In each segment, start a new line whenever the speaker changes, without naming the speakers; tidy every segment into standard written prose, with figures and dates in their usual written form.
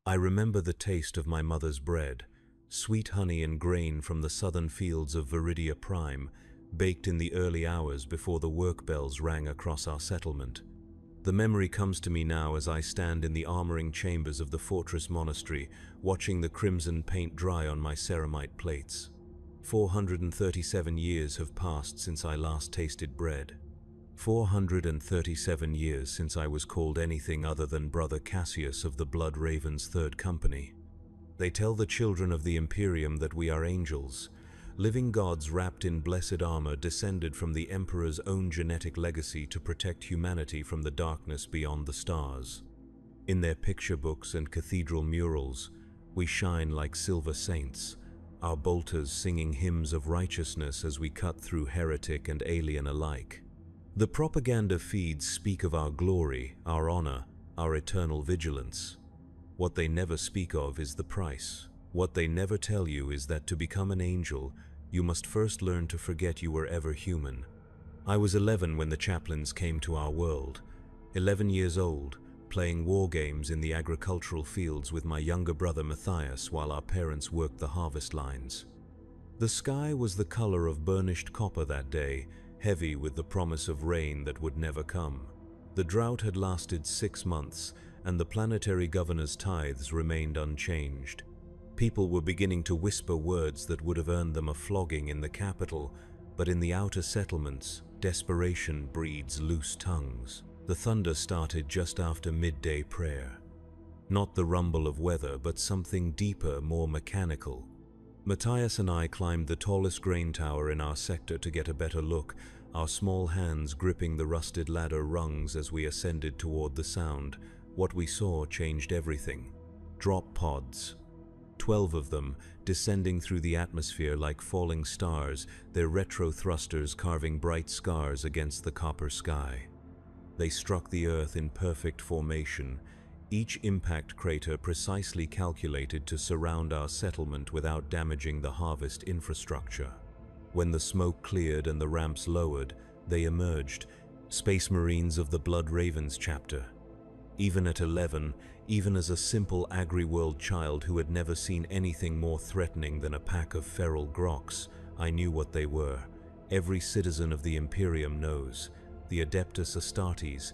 I remember the taste of my mother's bread, sweet honey and grain from the southern fields of Viridia Prime, baked in the early hours before the work bells rang across our settlement. The memory comes to me now as I stand in the armoring chambers of the fortress monastery, watching the crimson paint dry on my ceramite plates. 437 years have passed since I last tasted bread. 437 years since I was called anything other than Brother Cassius of the Blood Raven's Third Company. They tell the children of the Imperium that we are angels, living gods wrapped in blessed armor descended from the Emperor's own genetic legacy to protect humanity from the darkness beyond the stars. In their picture books and cathedral murals, we shine like silver saints, our bolters singing hymns of righteousness as we cut through heretic and alien alike. The propaganda feeds speak of our glory, our honor, our eternal vigilance. What they never speak of is the price. What they never tell you is that to become an angel, you must first learn to forget you were ever human. I was 11 when the chaplains came to our world. 11 years old, playing war games in the agricultural fields with my younger brother Matthias while our parents worked the harvest lines. The sky was the color of burnished copper that day, heavy with the promise of rain that would never come. The drought had lasted 6 months, and the planetary governor's tithes remained unchanged. People were beginning to whisper words that would have earned them a flogging in the capital, but in the outer settlements, desperation breeds loose tongues. The thunder started just after midday prayer. Not the rumble of weather, but something deeper, more mechanical. Matthias and I climbed the tallest grain tower in our sector to get a better look, our small hands gripping the rusted ladder rungs as we ascended toward the sound. What we saw changed everything. Drop pods. 12 of them, descending through the atmosphere like falling stars, their retro thrusters carving bright scars against the copper sky. They struck the earth in perfect formation, each impact crater precisely calculated to surround our settlement without damaging the harvest infrastructure. When the smoke cleared and the ramps lowered, they emerged, Space Marines of the Blood Ravens chapter. Even at 11, even as a simple agri-world child who had never seen anything more threatening than a pack of feral groks, I knew what they were. Every citizen of the Imperium knows. The Adeptus Astartes,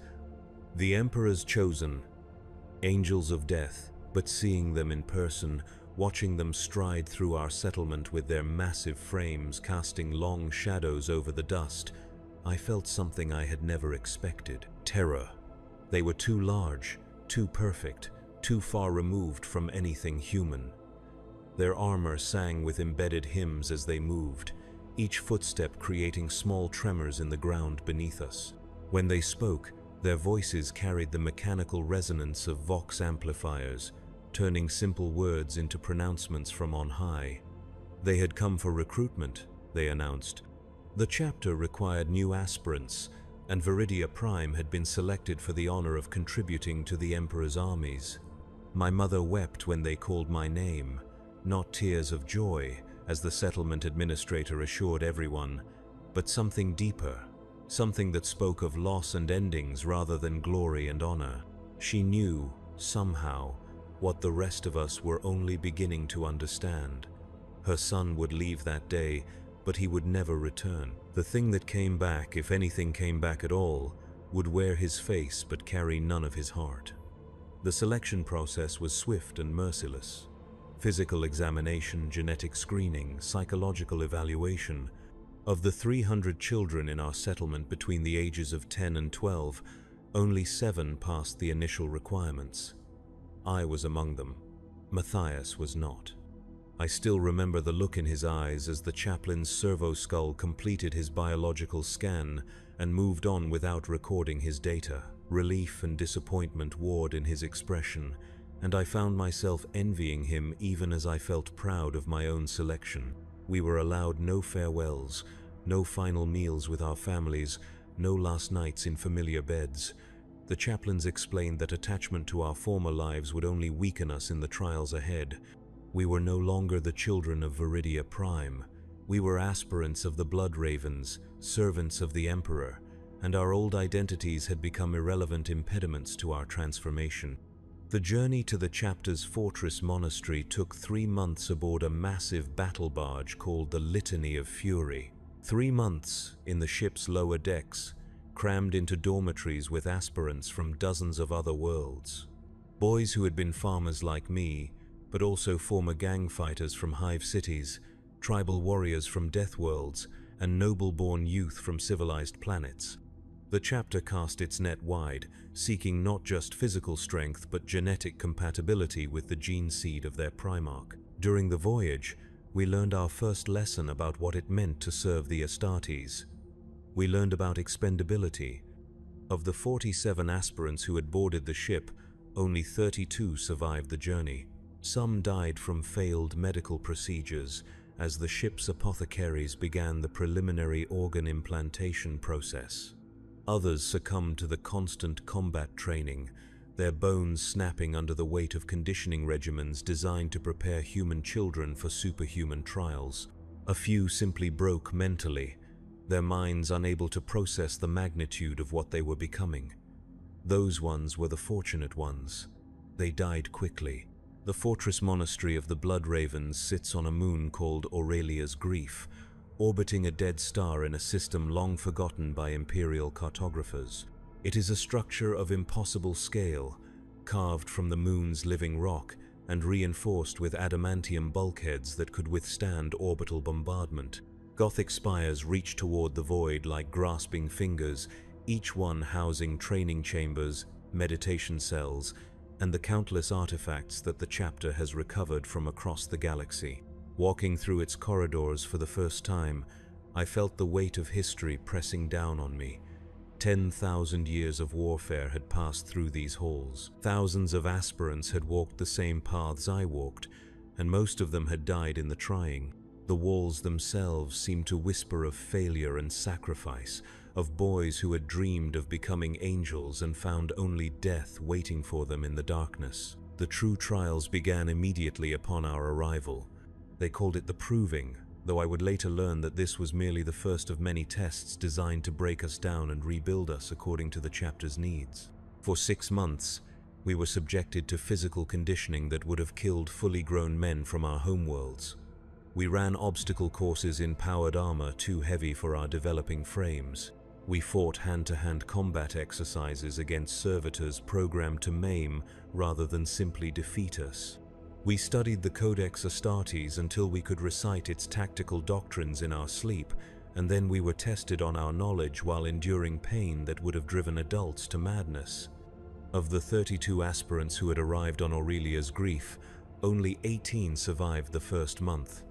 the Emperor's chosen, angels of death, but seeing them in person, watching them stride through our settlement with their massive frames casting long shadows over the dust, I felt something I had never expected: terror. They were too large, too perfect, too far removed from anything human. Their armor sang with embedded hymns as they moved, each footstep creating small tremors in the ground beneath us. When they spoke, their voices carried the mechanical resonance of vox amplifiers, turning simple words into pronouncements from on high. They had come for recruitment, they announced. The chapter required new aspirants, and Viridia Prime had been selected for the honor of contributing to the Emperor's armies. My mother wept when they called my name, not tears of joy, as the settlement administrator assured everyone, but something deeper, something that spoke of loss and endings rather than glory and honor. She knew, somehow, what the rest of us were only beginning to understand. Her son would leave that day, but he would never return. The thing that came back, if anything came back at all, would wear his face but carry none of his heart. The selection process was swift and merciless. Physical examination, genetic screening, psychological evaluation. Of the 300 children in our settlement between the ages of 10 and 12, only 7 passed the initial requirements. I was among them. Matthias was not. I still remember the look in his eyes as the chaplain's servo skull completed his biological scan and moved on without recording his data. Relief and disappointment warred in his expression, and I found myself envying him even as I felt proud of my own selection. We were allowed no farewells, no final meals with our families, no last nights in familiar beds. The chaplains explained that attachment to our former lives would only weaken us in the trials ahead. We were no longer the children of Viridia Prime. We were aspirants of the Blood Ravens, servants of the Emperor, and our old identities had become irrelevant impediments to our transformation. The journey to the chapter's fortress monastery took 3 months aboard a massive battle barge called the Litany of Fury. 3 months in the ship's lower decks, crammed into dormitories with aspirants from dozens of other worlds. Boys who had been farmers like me, but also former gang fighters from hive cities, tribal warriors from death worlds, and noble-born youth from civilized planets. The chapter cast its net wide, seeking not just physical strength but genetic compatibility with the gene seed of their primarch. During the voyage, we learned our first lesson about what it meant to serve the Astartes. We learned about expendability. Of the 47 aspirants who had boarded the ship, only 32 survived the journey. Some died from failed medical procedures as the ship's apothecaries began the preliminary organ implantation process. Others succumbed to the constant combat training, their bones snapping under the weight of conditioning regimens designed to prepare human children for superhuman trials. A few simply broke mentally, their minds unable to process the magnitude of what they were becoming. Those ones were the fortunate ones. They died quickly. The fortress monastery of the Blood Ravens sits on a moon called Aurelia's Grief, orbiting a dead star in a system long forgotten by Imperial cartographers. It is a structure of impossible scale, carved from the moon's living rock and reinforced with adamantium bulkheads that could withstand orbital bombardment. Gothic spires reach toward the void like grasping fingers, each one housing training chambers, meditation cells, and the countless artifacts that the chapter has recovered from across the galaxy. Walking through its corridors for the first time, I felt the weight of history pressing down on me. 10,000 years of warfare had passed through these halls. Thousands of aspirants had walked the same paths I walked, and most of them had died in the trying. The walls themselves seemed to whisper of failure and sacrifice, of boys who had dreamed of becoming angels and found only death waiting for them in the darkness. The true trials began immediately upon our arrival. They called it the Proving, though I would later learn that this was merely the first of many tests designed to break us down and rebuild us according to the chapter's needs. For 6 months, we were subjected to physical conditioning that would have killed fully grown men from our homeworlds. We ran obstacle courses in powered armor too heavy for our developing frames. We fought hand-to-hand combat exercises against servitors programmed to maim rather than simply defeat us. We studied the Codex Astartes until we could recite its tactical doctrines in our sleep, and then we were tested on our knowledge while enduring pain that would have driven adults to madness. Of the 32 aspirants who had arrived on Aurelia's Grief, only 18 survived the first month.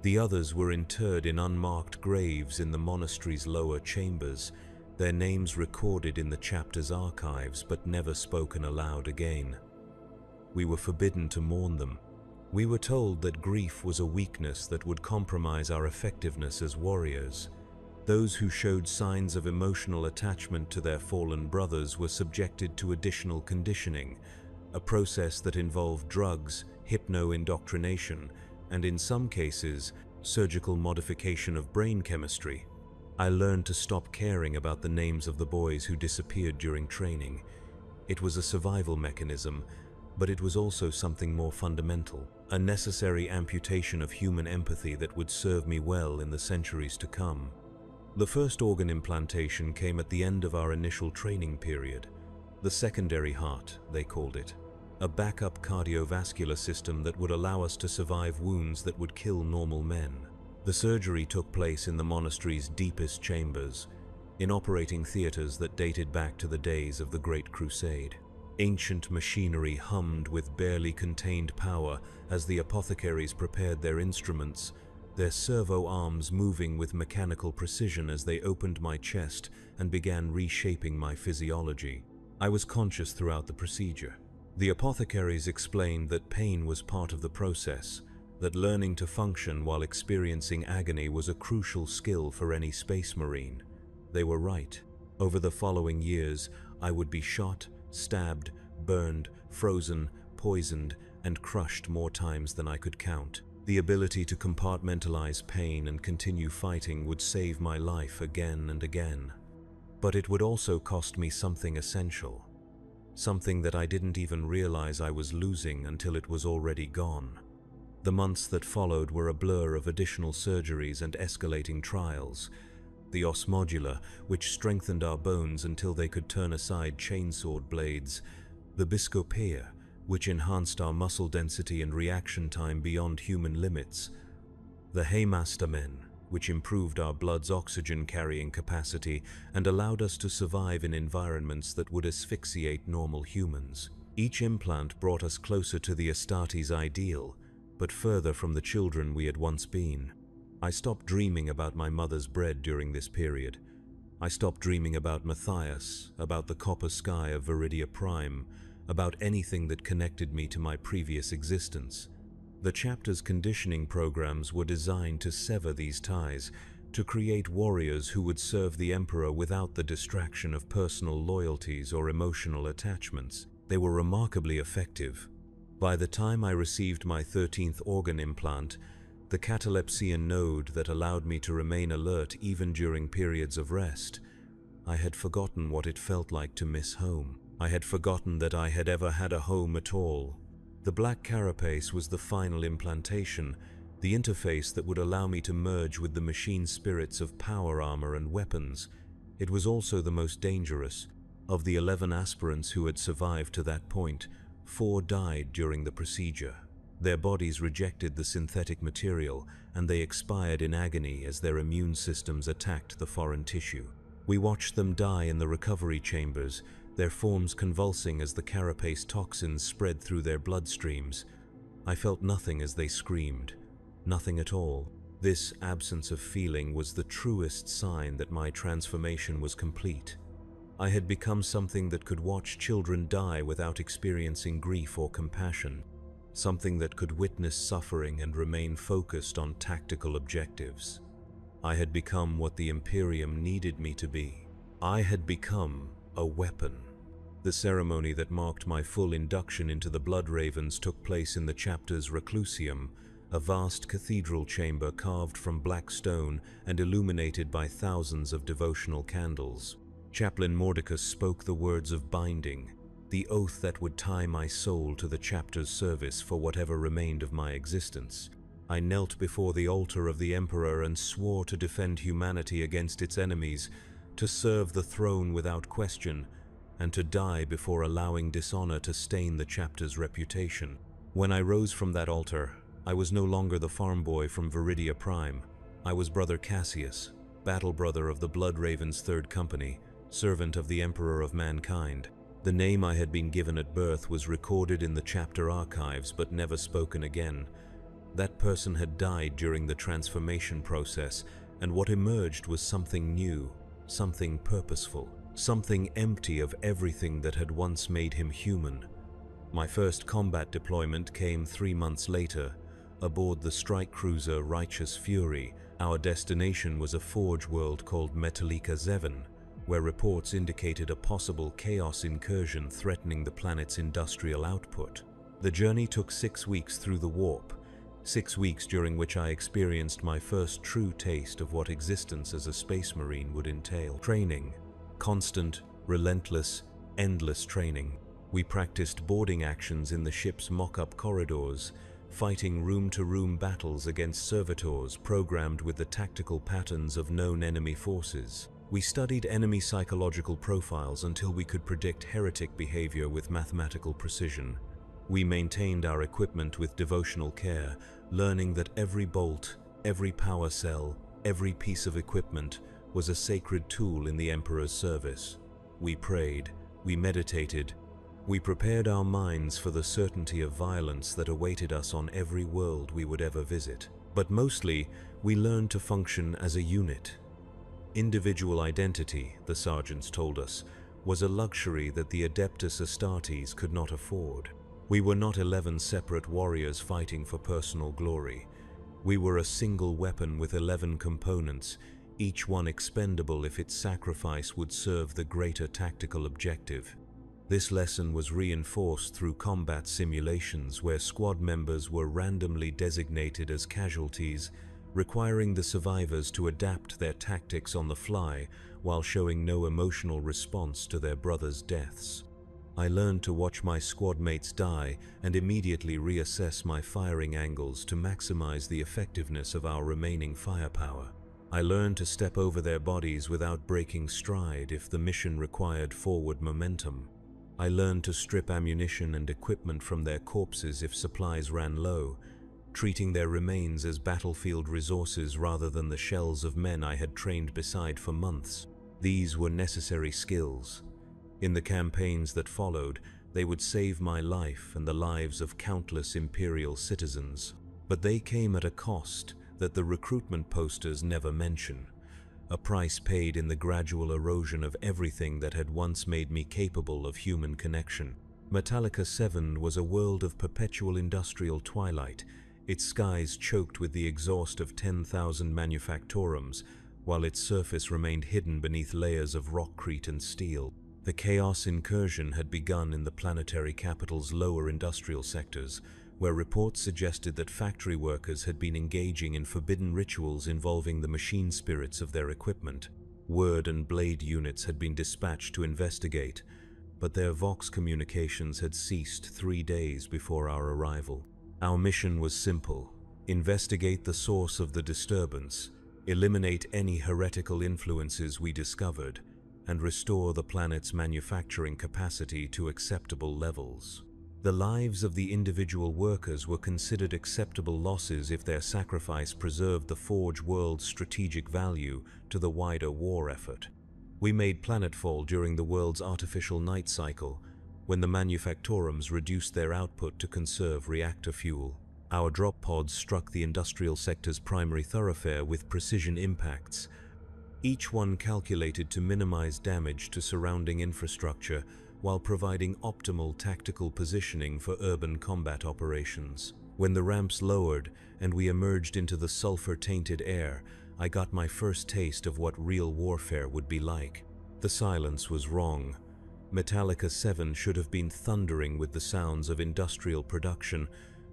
The others were interred in unmarked graves in the monastery's lower chambers, their names recorded in the chapter's archives but never spoken aloud again. We were forbidden to mourn them. We were told that grief was a weakness that would compromise our effectiveness as warriors. Those who showed signs of emotional attachment to their fallen brothers were subjected to additional conditioning, a process that involved drugs, hypno-indoctrination, and in some cases, surgical modification of brain chemistry. I learned to stop caring about the names of the boys who disappeared during training. It was a survival mechanism, but it was also something more fundamental, a necessary amputation of human empathy that would serve me well in the centuries to come. The first organ implantation came at the end of our initial training period. The secondary heart, they called it. A backup cardiovascular system that would allow us to survive wounds that would kill normal men. The surgery took place in the monastery's deepest chambers, in operating theaters that dated back to the days of the Great Crusade. Ancient machinery hummed with barely contained power as the apothecaries prepared their instruments, their servo arms moving with mechanical precision as they opened my chest and began reshaping my physiology. I was conscious throughout the procedure. The apothecaries explained that pain was part of the process, that learning to function while experiencing agony was a crucial skill for any space marine. They were right. Over the following years, I would be shot, stabbed, burned, frozen, poisoned, and crushed more times than I could count. The ability to compartmentalize pain and continue fighting would save my life again and again. But it would also cost me something essential. something that I didn't even realize I was losing until it was already gone. The months that followed were a blur of additional surgeries and escalating trials. The os modula, which strengthened our bones until they could turn aside chainsword blades. The biscopeia, which enhanced our muscle density and reaction time beyond human limits. The hemastamen, which improved our blood's oxygen-carrying capacity and allowed us to survive in environments that would asphyxiate normal humans. Each implant brought us closer to the Astartes ideal, but further from the children we had once been. I stopped dreaming about my mother's bread during this period. I stopped dreaming about Matthias, about the copper sky of Viridia Prime, about anything that connected me to my previous existence. The chapter's conditioning programs were designed to sever these ties, to create warriors who would serve the Emperor without the distraction of personal loyalties or emotional attachments. They were remarkably effective. By the time I received my 13th organ implant, the catalepsian node that allowed me to remain alert even during periods of rest, I had forgotten what it felt like to miss home. I had forgotten that I had ever had a home at all. The black carapace was the final implantation, the interface that would allow me to merge with the machine spirits of power armor and weapons. It was also the most dangerous. Of the 11 aspirants who had survived to that point, 4 died during the procedure. Their bodies rejected the synthetic material, and they expired in agony as their immune systems attacked the foreign tissue. We watched them die in the recovery chambers, their forms convulsing as the carapace toxins spread through their bloodstreams. I felt nothing as they screamed. Nothing at all. This absence of feeling was the truest sign that my transformation was complete. I had become something that could watch children die without experiencing grief or compassion. Something that could witness suffering and remain focused on tactical objectives. I had become what the Imperium needed me to be. I had become a weapon. The ceremony that marked my full induction into the Blood Ravens took place in the chapter's Reclusium, a vast cathedral chamber carved from black stone and illuminated by thousands of devotional candles. Chaplain Mordecus spoke the words of binding, the oath that would tie my soul to the chapter's service for whatever remained of my existence. I knelt before the altar of the Emperor and swore to defend humanity against its enemies, to serve the throne without question, and to die before allowing dishonor to stain the chapter's reputation. When I rose from that altar, I was no longer the farm boy from Viridia Prime. I was Brother Cassius, battle brother of the Blood Ravens' 3rd Company, servant of the Emperor of Mankind. The name I had been given at birth was recorded in the chapter archives but never spoken again. That person had died during the transformation process, and what emerged was something new, something purposeful, something empty of everything that had once made him human. My first combat deployment came 3 months later, aboard the strike cruiser Righteous Fury. Our destination was a forge world called Metallica Zevon, where reports indicated a possible chaos incursion threatening the planet's industrial output. The journey took 6 weeks through the warp, 6 weeks during which I experienced my first true taste of what existence as a space marine would entail. Training, constant, relentless, endless training. We practiced boarding actions in the ship's mock-up corridors, fighting room-to-room battles against servitors programmed with the tactical patterns of known enemy forces. We studied enemy psychological profiles until we could predict heretic behavior with mathematical precision. We maintained our equipment with devotional care, learning that every bolt, every power cell, every piece of equipment was a sacred tool in the Emperor's service. We prayed, we meditated, we prepared our minds for the certainty of violence that awaited us on every world we would ever visit. But mostly, we learned to function as a unit. Individual identity, the sergeants told us, was a luxury that the Adeptus Astartes could not afford. We were not 11 separate warriors fighting for personal glory. We were a single weapon with 11 components, each one expendable if its sacrifice would serve the greater tactical objective. This lesson was reinforced through combat simulations where squad members were randomly designated as casualties, requiring the survivors to adapt their tactics on the fly while showing no emotional response to their brothers' deaths. I learned to watch my squad mates die and immediately reassess my firing angles to maximize the effectiveness of our remaining firepower. I learned to step over their bodies without breaking stride if the mission required forward momentum. I learned to strip ammunition and equipment from their corpses if supplies ran low, treating their remains as battlefield resources rather than the shells of men I had trained beside for months. These were necessary skills. In the campaigns that followed, they would save my life and the lives of countless Imperial citizens. But they came at a cost that the recruitment posters never mention, a price paid in the gradual erosion of everything that had once made me capable of human connection. Metallica 7 was a world of perpetual industrial twilight, its skies choked with the exhaust of 10,000 manufactorums, while its surface remained hidden beneath layers of rockcrete and steel. The chaos incursion had begun in the planetary capital's lower industrial sectors, where reports suggested that factory workers had been engaging in forbidden rituals involving the machine spirits of their equipment. Word and blade units had been dispatched to investigate, but their Vox communications had ceased 3 days before our arrival. Our mission was simple: investigate the source of the disturbance, eliminate any heretical influences we discovered, and restore the planet's manufacturing capacity to acceptable levels. The lives of the individual workers were considered acceptable losses if their sacrifice preserved the Forge world's strategic value to the wider war effort. We made planetfall during the world's artificial night cycle, when the manufactorums reduced their output to conserve reactor fuel. Our drop pods struck the industrial sector's primary thoroughfare with precision impacts, each one calculated to minimize damage to surrounding infrastructure while providing optimal tactical positioning for urban combat operations. When the ramps lowered and we emerged into the sulfur-tainted air, I got my first taste of what real warfare would be like. The silence was wrong. Metallica 7 should have been thundering with the sounds of industrial production,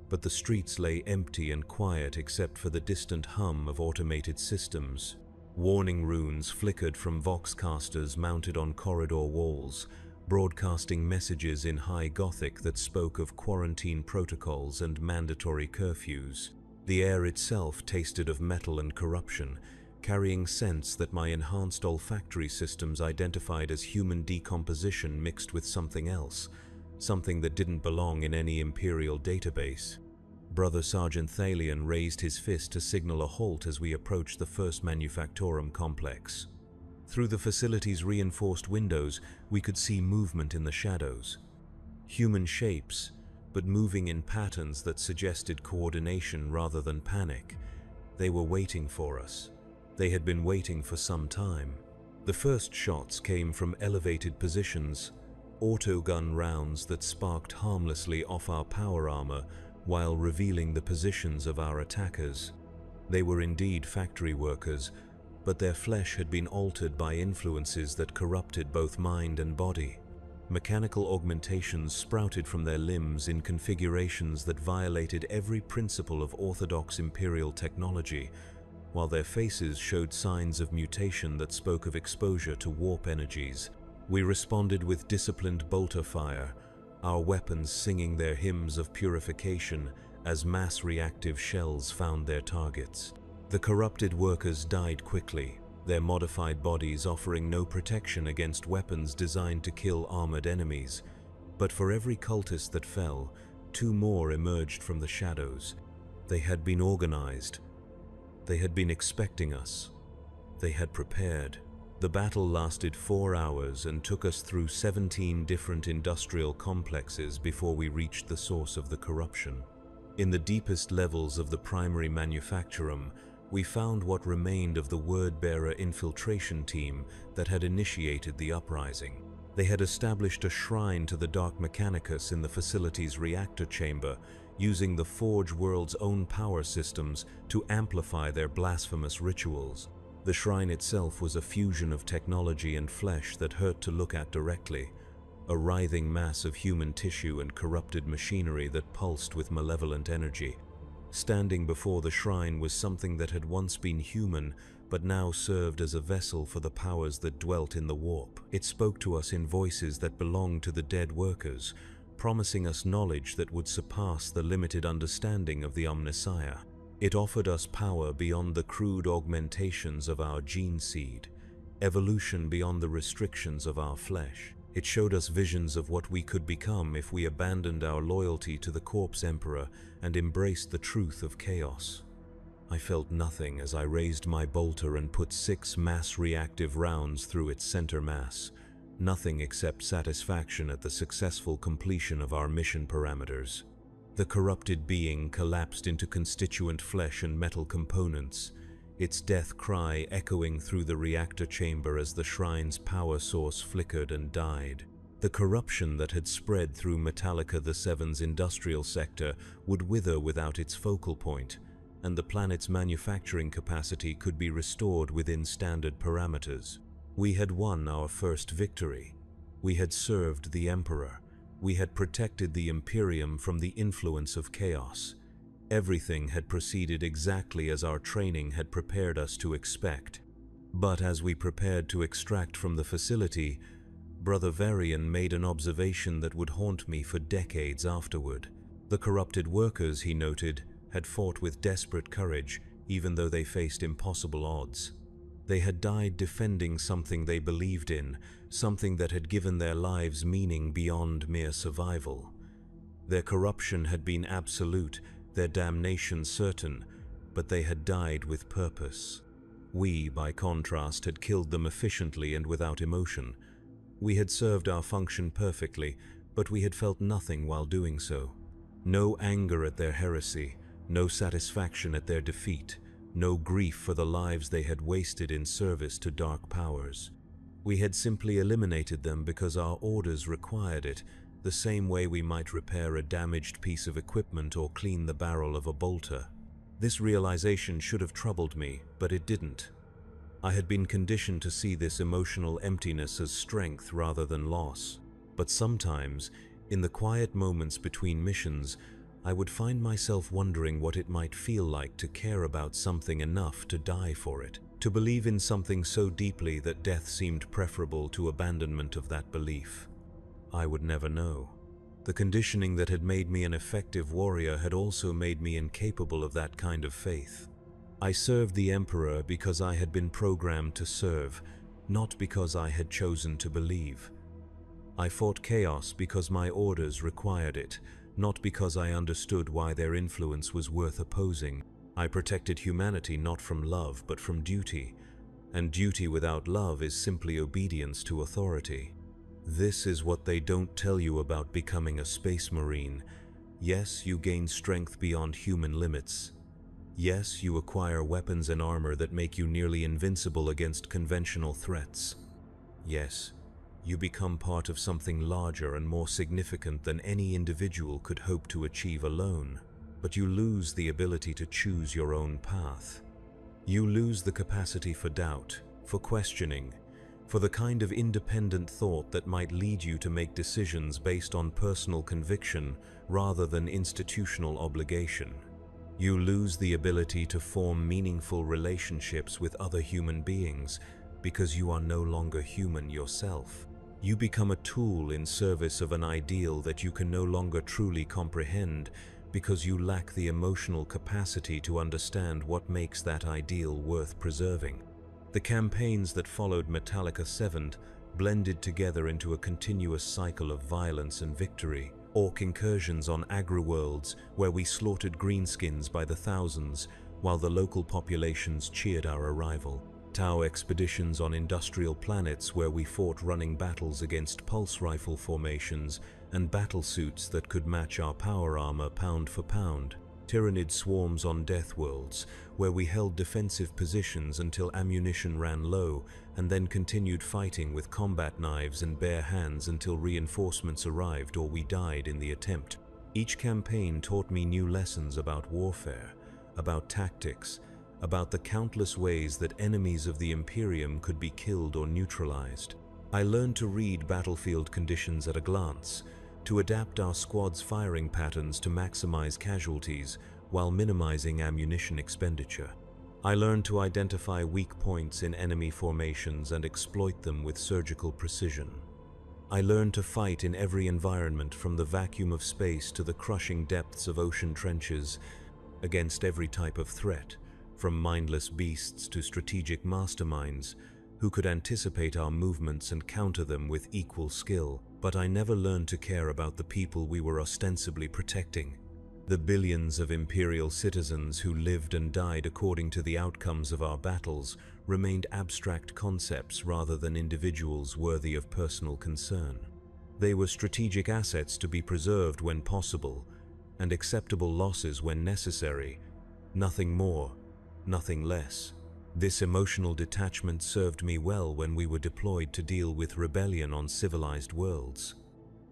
but the streets lay empty and quiet except for the distant hum of automated systems. Warning runes flickered from voxcasters mounted on corridor walls, broadcasting messages in high Gothic that spoke of quarantine protocols and mandatory curfews. The air itself tasted of metal and corruption, carrying scents that my enhanced olfactory systems identified as human decomposition mixed with something else, something that didn't belong in any Imperial database. Brother Sergeant Thalion raised his fist to signal a halt as we approached the first manufactorum complex. Through the facility's reinforced windows, we could see movement in the shadows. Human shapes, but moving in patterns that suggested coordination rather than panic. They were waiting for us. They had been waiting for some time. The first shots came from elevated positions, autogun rounds that sparked harmlessly off our power armor while revealing the positions of our attackers. They were indeed factory workers, but their flesh had been altered by influences that corrupted both mind and body. Mechanical augmentations sprouted from their limbs in configurations that violated every principle of orthodox Imperial technology, while their faces showed signs of mutation that spoke of exposure to warp energies. We responded with disciplined bolter fire, our weapons singing their hymns of purification as mass reactive shells found their targets. The corrupted workers died quickly, their modified bodies offering no protection against weapons designed to kill armored enemies. But for every cultist that fell, 2 more emerged from the shadows. They had been organized. They had been expecting us. They had prepared. The battle lasted 4 hours and took us through 17 different industrial complexes before we reached the source of the corruption. In the deepest levels of the primary manufactorum, we found what remained of the word-bearer infiltration team that had initiated the uprising. They had established a shrine to the Dark Mechanicus in the facility's reactor chamber, using the Forge world's own power systems to amplify their blasphemous rituals. The shrine itself was a fusion of technology and flesh that hurt to look at directly, a writhing mass of human tissue and corrupted machinery that pulsed with malevolent energy. Standing before the shrine was something that had once been human, but now served as a vessel for the powers that dwelt in the warp. It spoke to us in voices that belonged to the dead workers, promising us knowledge that would surpass the limited understanding of the Omnissiah. It offered us power beyond the crude augmentations of our gene seed, evolution beyond the restrictions of our flesh. It showed us visions of what we could become if we abandoned our loyalty to the Corpse Emperor and embraced the truth of chaos. I felt nothing as I raised my bolter and put 6 mass-reactive rounds through its center mass. Nothing except satisfaction at the successful completion of our mission parameters. The corrupted being collapsed into constituent flesh and metal components, its death cry echoing through the reactor chamber as the shrine's power source flickered and died. The corruption that had spread through Metallica the Seven's industrial sector would wither without its focal point, and the planet's manufacturing capacity could be restored within standard parameters. We had won our first victory. We had served the Emperor. We had protected the Imperium from the influence of chaos. Everything had proceeded exactly as our training had prepared us to expect. But as we prepared to extract from the facility, Brother Varian made an observation that would haunt me for decades afterward. The corrupted workers, he noted, had fought with desperate courage, even though they faced impossible odds. They had died defending something they believed in, something that had given their lives meaning beyond mere survival. Their corruption had been absolute, their damnation certain, but they had died with purpose. We, by contrast, had killed them efficiently and without emotion. We had served our function perfectly, but we had felt nothing while doing so. No anger at their heresy, no satisfaction at their defeat, no grief for the lives they had wasted in service to dark powers. We had simply eliminated them because our orders required it, the same way we might repair a damaged piece of equipment or clean the barrel of a bolter. This realization should have troubled me, but it didn't. I had been conditioned to see this emotional emptiness as strength rather than loss. But sometimes, in the quiet moments between missions, I would find myself wondering what it might feel like to care about something enough to die for it, to believe in something so deeply that death seemed preferable to abandonment of that belief. I would never know. The conditioning that had made me an effective warrior had also made me incapable of that kind of faith. I served the Emperor because I had been programmed to serve, not because I had chosen to believe. I fought chaos because my orders required it, not because I understood why their influence was worth opposing. I protected humanity not from love but from duty, and duty without love is simply obedience to authority. This is what they don't tell you about becoming a space marine. Yes, you gain strength beyond human limits. Yes, you acquire weapons and armor that make you nearly invincible against conventional threats. Yes, you become part of something larger and more significant than any individual could hope to achieve alone. But you lose the ability to choose your own path. You lose the capacity for doubt, for questioning, for the kind of independent thought that might lead you to make decisions based on personal conviction rather than institutional obligation. You lose the ability to form meaningful relationships with other human beings because you are no longer human yourself. You become a tool in service of an ideal that you can no longer truly comprehend because you lack the emotional capacity to understand what makes that ideal worth preserving. The campaigns that followed Metallica 7 blended together into a continuous cycle of violence and victory. Orc incursions on agri-worlds where we slaughtered greenskins by the thousands while the local populations cheered our arrival. Tau expeditions on industrial planets where we fought running battles against pulse rifle formations and battlesuits that could match our power armor pound for pound. Tyrannid swarms on death worlds where we held defensive positions until ammunition ran low and then continued fighting with combat knives and bare hands until reinforcements arrived or we died in the attempt. Each campaign taught me new lessons about warfare, about tactics, about the countless ways that enemies of the Imperium could be killed or neutralized. I learned to read battlefield conditions at a glance, to adapt our squad's firing patterns to maximize casualties, while minimizing ammunition expenditure. I learned to identify weak points in enemy formations and exploit them with surgical precision. I learned to fight in every environment, from the vacuum of space to the crushing depths of ocean trenches, against every type of threat, from mindless beasts to strategic masterminds who could anticipate our movements and counter them with equal skill. But I never learned to care about the people we were ostensibly protecting. The billions of Imperial citizens who lived and died according to the outcomes of our battles remained abstract concepts rather than individuals worthy of personal concern. They were strategic assets to be preserved when possible, and acceptable losses when necessary. Nothing more, nothing less. This emotional detachment served me well when we were deployed to deal with rebellion on civilized worlds.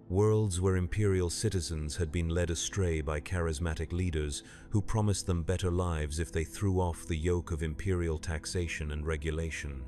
Worlds where Imperial citizens had been led astray by charismatic leaders who promised them better lives if they threw off the yoke of Imperial taxation and regulation.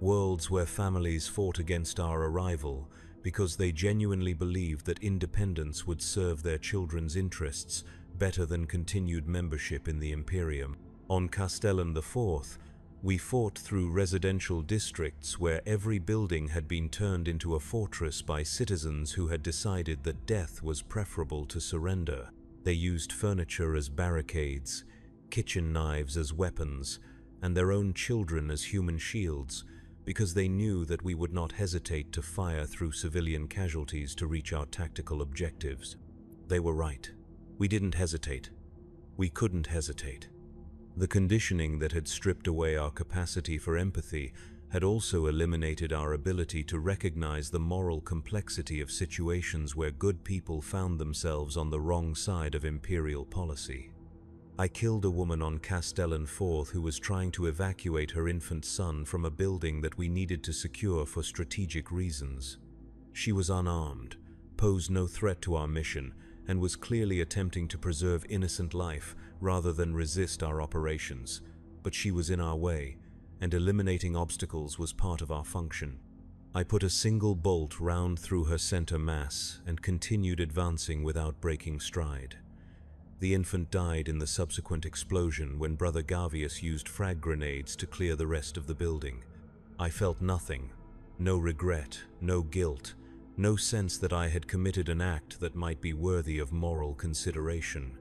Worlds where families fought against our arrival because they genuinely believed that independence would serve their children's interests better than continued membership in the Imperium. On Castellan IV, we fought through residential districts where every building had been turned into a fortress by citizens who had decided that death was preferable to surrender. They used furniture as barricades, kitchen knives as weapons, and their own children as human shields, because they knew that we would not hesitate to fire through civilian casualties to reach our tactical objectives. They were right. We didn't hesitate. We couldn't hesitate. The conditioning that had stripped away our capacity for empathy had also eliminated our ability to recognize the moral complexity of situations where good people found themselves on the wrong side of Imperial policy. I killed a woman on Castellan IV who was trying to evacuate her infant son from a building that we needed to secure for strategic reasons. She was unarmed, posed no threat to our mission, and was clearly attempting to preserve innocent life rather than resist our operations. But she was in our way, and eliminating obstacles was part of our function. I put a single bolt round through her center mass and continued advancing without breaking stride. The infant died in the subsequent explosion when Brother Gavius used frag grenades to clear the rest of the building. I felt nothing, no regret, no guilt, no sense that I had committed an act that might be worthy of moral consideration.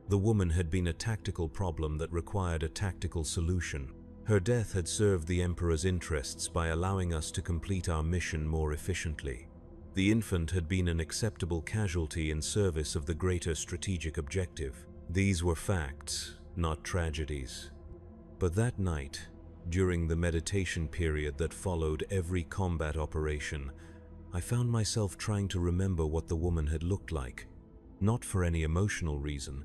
The woman had been a tactical problem that required a tactical solution. Her death had served the Emperor's interests by allowing us to complete our mission more efficiently. The infant had been an acceptable casualty in service of the greater strategic objective. These were facts, not tragedies. But that night, during the meditation period that followed every combat operation, I found myself trying to remember what the woman had looked like, not for any emotional reason,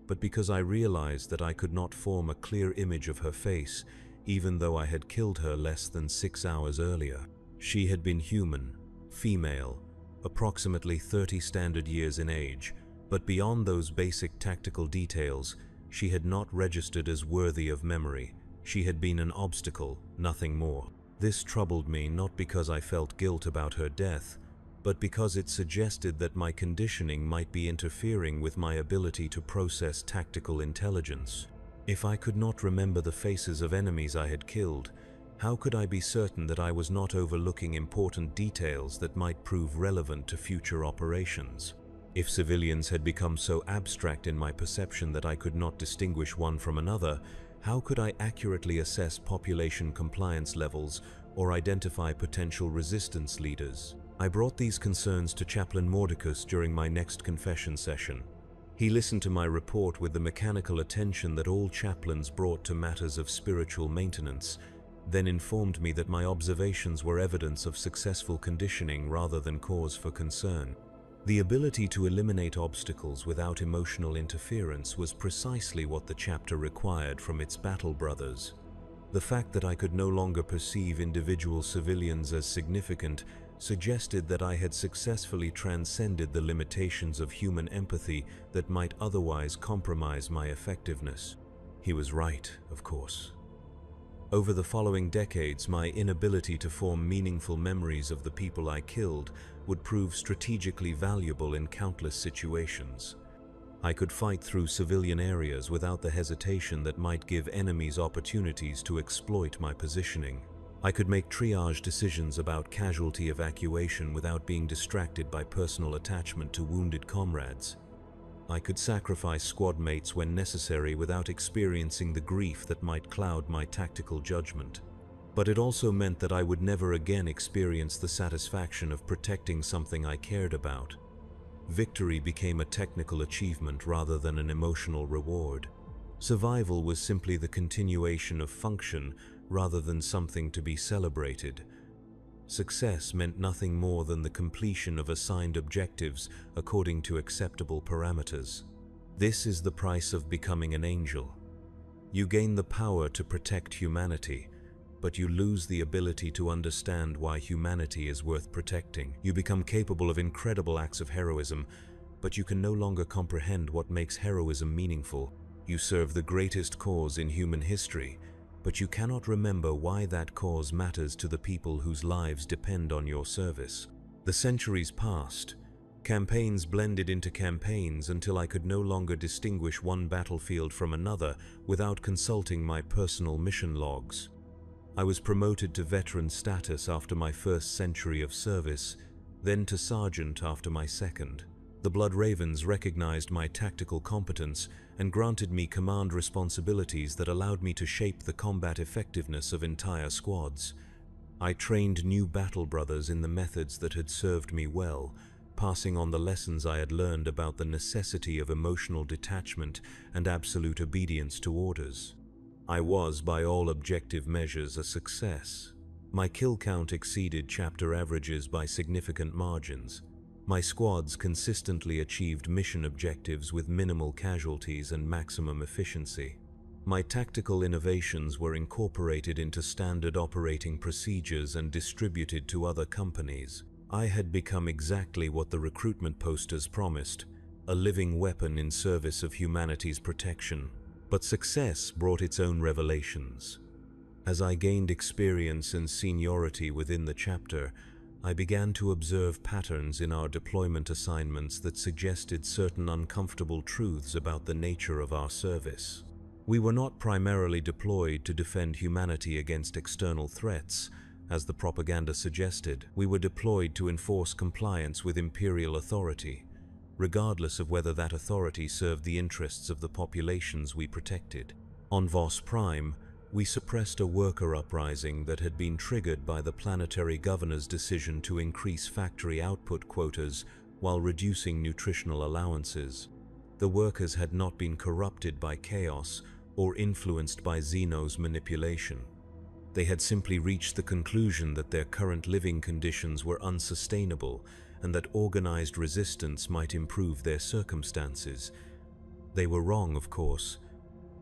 but because I realized that I could not form a clear image of her face, even though I had killed her less than 6 hours earlier. She had been human, female, approximately 30 standard years in age, but beyond those basic tactical details, she had not registered as worthy of memory. She had been an obstacle, nothing more. This troubled me not because I felt guilt about her death, but because it suggested that my conditioning might be interfering with my ability to process tactical intelligence. If I could not remember the faces of enemies I had killed, how could I be certain that I was not overlooking important details that might prove relevant to future operations? If civilians had become so abstract in my perception that I could not distinguish one from another, how could I accurately assess population compliance levels or identify potential resistance leaders? I brought these concerns to Chaplain Mordicus during my next confession session. He listened to my report with the mechanical attention that all chaplains brought to matters of spiritual maintenance, then informed me that my observations were evidence of successful conditioning rather than cause for concern. The ability to eliminate obstacles without emotional interference was precisely what the chapter required from its battle brothers. The fact that I could no longer perceive individual civilians as significant suggested that I had successfully transcended the limitations of human empathy that might otherwise compromise my effectiveness. He was right, of course. Over the following decades, my inability to form meaningful memories of the people I killed would prove strategically valuable in countless situations. I could fight through civilian areas without the hesitation that might give enemies opportunities to exploit my positioning. I could make triage decisions about casualty evacuation without being distracted by personal attachment to wounded comrades. I could sacrifice squad mates when necessary without experiencing the grief that might cloud my tactical judgment. But it also meant that I would never again experience the satisfaction of protecting something I cared about. Victory became a technical achievement rather than an emotional reward. Survival was simply the continuation of function rather than something to be celebrated. Success meant nothing more than the completion of assigned objectives according to acceptable parameters. This is the price of becoming an angel. You gain the power to protect humanity, but you lose the ability to understand why humanity is worth protecting. You become capable of incredible acts of heroism, but you can no longer comprehend what makes heroism meaningful. You serve the greatest cause in human history, but you cannot remember why that cause matters to the people whose lives depend on your service. The centuries passed. Campaigns blended into campaigns until I could no longer distinguish one battlefield from another without consulting my personal mission logs. I was promoted to veteran status after my first century of service, then to sergeant after my second. The Blood Ravens recognized my tactical competence and granted me command responsibilities that allowed me to shape the combat effectiveness of entire squads. I trained new battle brothers in the methods that had served me well, passing on the lessons I had learned about the necessity of emotional detachment and absolute obedience to orders. I was, by all objective measures, a success. My kill count exceeded chapter averages by significant margins. My squads consistently achieved mission objectives with minimal casualties and maximum efficiency. My tactical innovations were incorporated into standard operating procedures and distributed to other companies. I had become exactly what the recruitment posters promised, a living weapon in service of humanity's protection. But success brought its own revelations. As I gained experience and seniority within the chapter, I began to observe patterns in our deployment assignments that suggested certain uncomfortable truths about the nature of our service. We were not primarily deployed to defend humanity against external threats, as the propaganda suggested. We were deployed to enforce compliance with Imperial authority, regardless of whether that authority served the interests of the populations we protected. On Vos Prime, we suppressed a worker uprising that had been triggered by the planetary governor's decision to increase factory output quotas while reducing nutritional allowances. The workers had not been corrupted by chaos or influenced by Xeno's manipulation. They had simply reached the conclusion that their current living conditions were unsustainable and that organized resistance might improve their circumstances. They were wrong, of course.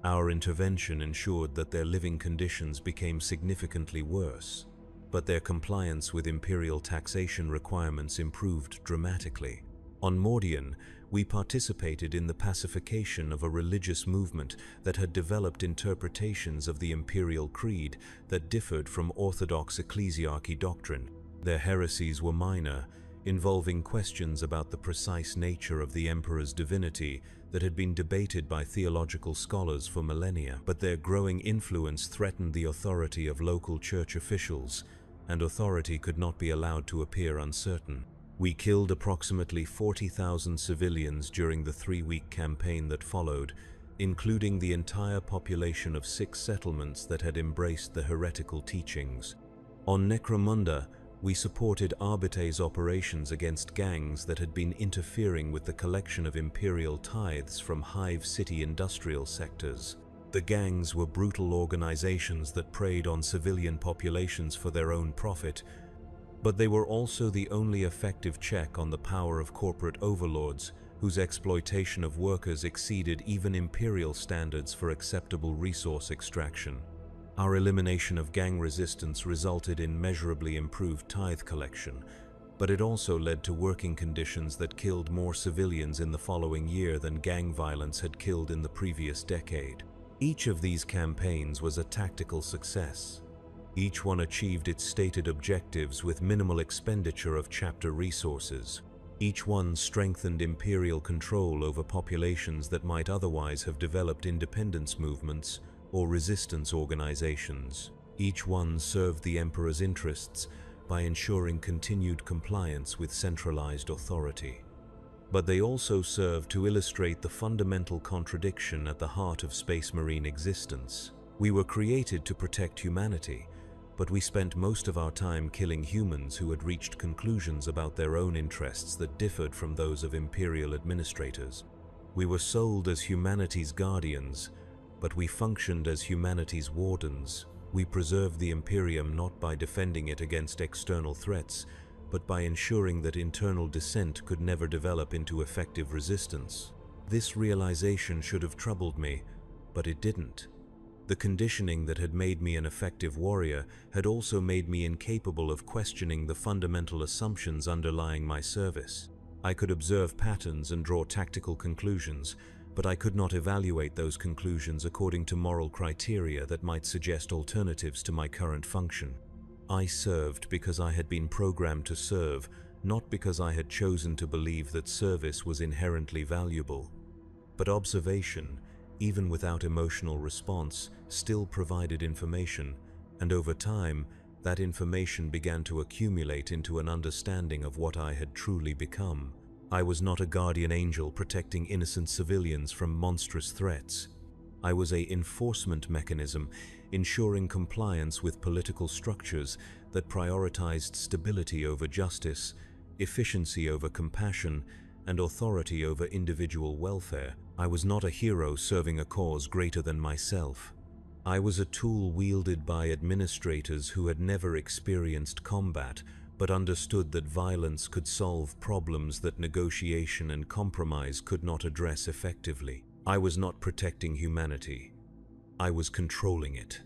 Our intervention ensured that their living conditions became significantly worse, but their compliance with Imperial taxation requirements improved dramatically. On Mordian, we participated in the pacification of a religious movement that had developed interpretations of the Imperial Creed that differed from orthodox ecclesiarchy doctrine. Their heresies were minor, involving questions about the precise nature of the Emperor's divinity that had been debated by theological scholars for millennia, but their growing influence threatened the authority of local church officials, and authority could not be allowed to appear uncertain. We killed approximately 40,000 civilians during the 3-week campaign that followed, including the entire population of 6 settlements that had embraced the heretical teachings. On Necromunda, we supported Arbite's operations against gangs that had been interfering with the collection of Imperial tithes from Hive City industrial sectors. The gangs were brutal organizations that preyed on civilian populations for their own profit, but they were also the only effective check on the power of corporate overlords whose exploitation of workers exceeded even Imperial standards for acceptable resource extraction. Our elimination of gang resistance resulted in measurably improved tithe collection, but it also led to working conditions that killed more civilians in the following year than gang violence had killed in the previous decade. Each of these campaigns was a tactical success. Each one achieved its stated objectives with minimal expenditure of chapter resources. Each one strengthened Imperial control over populations that might otherwise have developed independence movements or resistance organizations. Each one served the Emperor's interests by ensuring continued compliance with centralized authority. But they also served to illustrate the fundamental contradiction at the heart of Space Marine existence. We were created to protect humanity, but we spent most of our time killing humans who had reached conclusions about their own interests that differed from those of Imperial administrators. We were sold as humanity's guardians, but we functioned as humanity's wardens. We preserved the Imperium not by defending it against external threats, but by ensuring that internal dissent could never develop into effective resistance. This realization should have troubled me, but it didn't. The conditioning that had made me an effective warrior had also made me incapable of questioning the fundamental assumptions underlying my service. I could observe patterns and draw tactical conclusions, but I could not evaluate those conclusions according to moral criteria that might suggest alternatives to my current function. I served because I had been programmed to serve, not because I had chosen to believe that service was inherently valuable. But observation, even without emotional response, still provided information, and over time, that information began to accumulate into an understanding of what I had truly become. I was not a guardian angel protecting innocent civilians from monstrous threats. I was an enforcement mechanism, ensuring compliance with political structures that prioritized stability over justice, efficiency over compassion, and authority over individual welfare. I was not a hero serving a cause greater than myself. I was a tool wielded by administrators who had never experienced combat, but understood that violence could solve problems that negotiation and compromise could not address effectively. I was not protecting humanity. I was controlling it.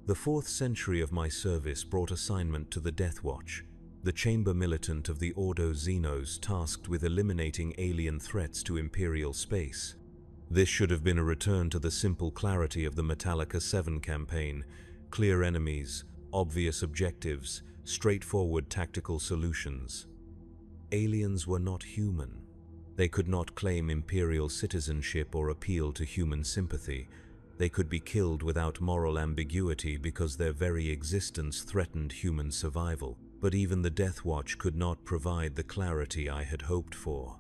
The 4th century of my service brought assignment to the Death Watch, the chamber militant of the Ordo Xenos tasked with eliminating alien threats to Imperial space. This should have been a return to the simple clarity of the Metallica 7 campaign: clear enemies, obvious objectives, straightforward tactical solutions. Aliens were not human. They could not claim Imperial citizenship or appeal to human sympathy. They could be killed without moral ambiguity because their very existence threatened human survival. But even the Death Watch could not provide the clarity I had hoped for.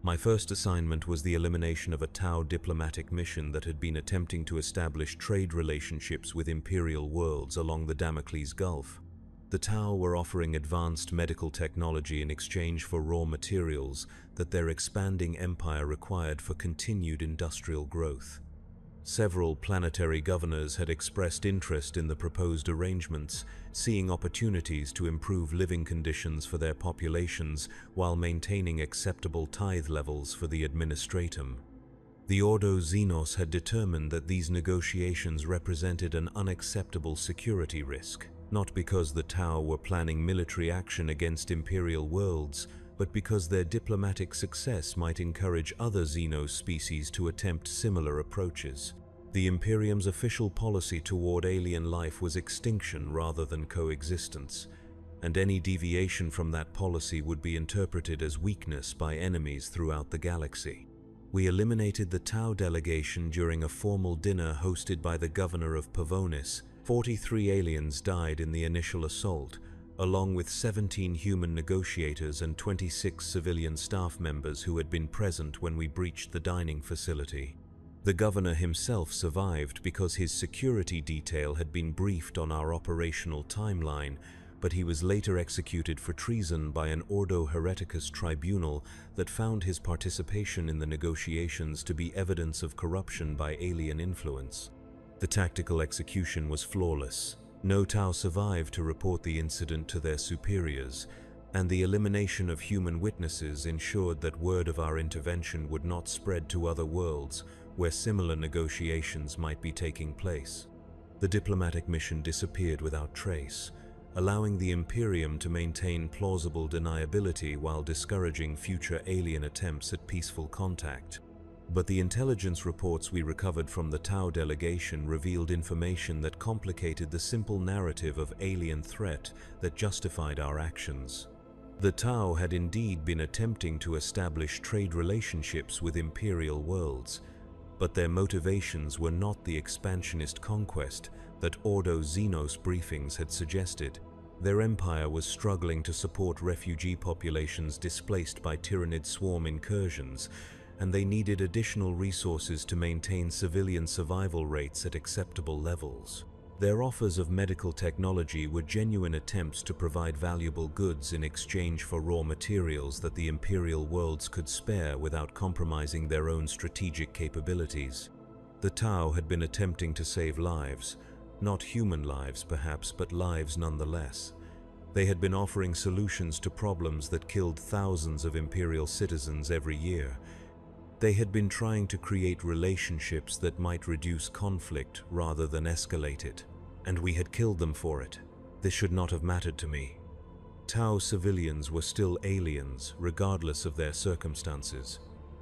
My first assignment was the elimination of a Tau diplomatic mission that had been attempting to establish trade relationships with Imperial worlds along the Damocles Gulf. The Tau were offering advanced medical technology in exchange for raw materials that their expanding empire required for continued industrial growth. Several planetary governors had expressed interest in the proposed arrangements, seeing opportunities to improve living conditions for their populations while maintaining acceptable tithe levels for the administratum. The Ordo Xenos had determined that these negotiations represented an unacceptable security risk, not because the Tau were planning military action against Imperial worlds, but because their diplomatic success might encourage other Xenos species to attempt similar approaches. The Imperium's official policy toward alien life was extinction rather than coexistence, and any deviation from that policy would be interpreted as weakness by enemies throughout the galaxy. We eliminated the Tau delegation during a formal dinner hosted by the governor of Pavonis. 43 aliens died in the initial assault, along with 17 human negotiators and 26 civilian staff members who had been present when we breached the dining facility. The governor himself survived because his security detail had been briefed on our operational timeline, but he was later executed for treason by an Ordo Hereticus tribunal that found his participation in the negotiations to be evidence of corruption by alien influence. The tactical execution was flawless. No Tau survived to report the incident to their superiors, and the elimination of human witnesses ensured that word of our intervention would not spread to other worlds where similar negotiations might be taking place. The diplomatic mission disappeared without trace, allowing the Imperium to maintain plausible deniability while discouraging future alien attempts at peaceful contact. But the intelligence reports we recovered from the Tau delegation revealed information that complicated the simple narrative of alien threat that justified our actions. The Tau had indeed been attempting to establish trade relationships with Imperial worlds, but their motivations were not the expansionist conquest that Ordo Xenos briefings had suggested. Their empire was struggling to support refugee populations displaced by Tyrannid swarm incursions, and they needed additional resources to maintain civilian survival rates at acceptable levels. Their offers of medical technology were genuine attempts to provide valuable goods in exchange for raw materials that the Imperial worlds could spare without compromising their own strategic capabilities. The Tau had been attempting to save lives, not human lives perhaps, but lives nonetheless. They had been offering solutions to problems that killed thousands of Imperial citizens every year. They had been trying to create relationships that might reduce conflict rather than escalate it. And we had killed them for it. This should not have mattered to me. Tau civilians were still aliens, regardless of their circumstances.